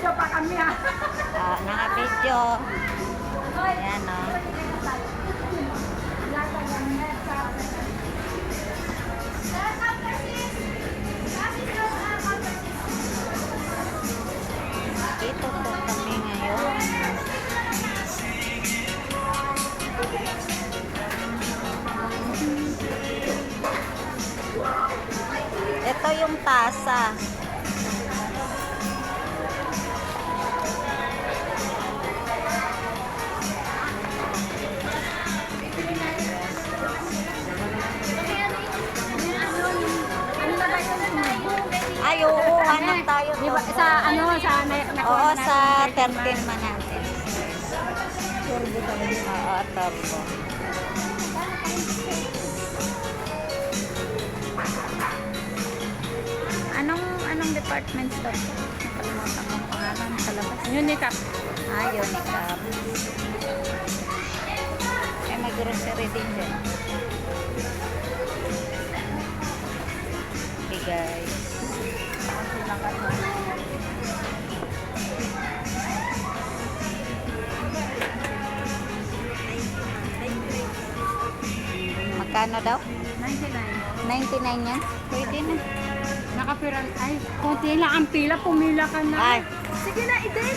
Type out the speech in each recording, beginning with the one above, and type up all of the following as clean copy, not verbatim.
Naka-video pa kami ha. Naka-video. Ayan o. Dito po kami ngayon. Ito yung tasa. Ay, oo, hanap tayo Diba, doon. sa ano, sa Oo, sa 13 man natin. Oo, turbo. Anong department store? Nakalimutan ko ang pangalan sa labas. Unicap. Unicap. Ay, may grocery din dyan. Okay, guys. Magkano daw? 99. 99 yan? Pwede na. Nakapiran. Ay, konti lang ang pila. Pumila ka na. Ay, Sige na, Eden.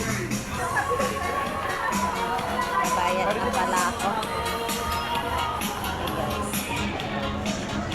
bayad na pala ako.